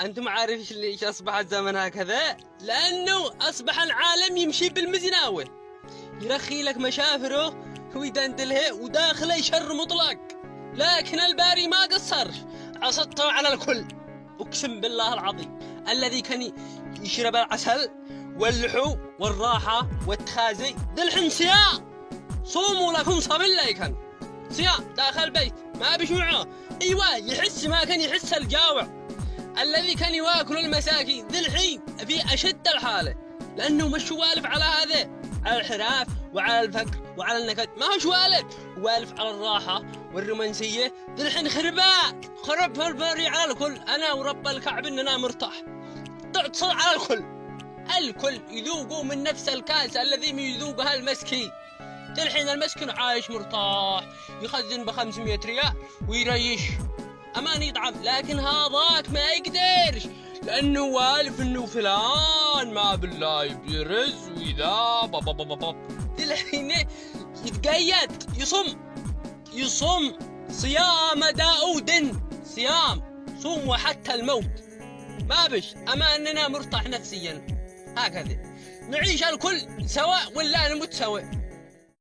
أنتم عارف ليش أصبح الزمن هكذا؟ لأنه أصبح العالم يمشي بالمزناوة، يرخي لك مشافره ويدندلها وداخله شر مطلق. لكن الباري ما قصر، عصته على الكل. أقسم بالله العظيم الذي كان يشرب العسل واللحو والراحة والتخازي دلحن صيام. صوموا لكم صام الله كان صيام داخل البيت ما بشوعه. أيوة يحس ما كان يحس الجاوع الذي كان يواكل المساكين ذي الحين في أشد الحالة، لأنه مش والف على هذا، على الحراف وعلى الفقر وعلى النكد، ما هوش والف على الراحة والرومانسية. ذي الحين خرب في البري على الكل. أنا ورب الكعب إننا مرتاح، تعتصر على الكل يذوقوا من نفس الكاس الذي يذوقها المسكين. الحين المسكين عايش مرتاح يخزن ب500 ريال ويريش أمان يطعم، لكن هذاك ما يقدرش لأنه والف إنه فلان ما بالله يبرز وإذا الحين يتقيد يصوم صيام داود، صيام صوم وحتى الموت ما بش. أما أننا مرتاح نفسيا هكذا نعيش الكل سواء ولا نموت سواء.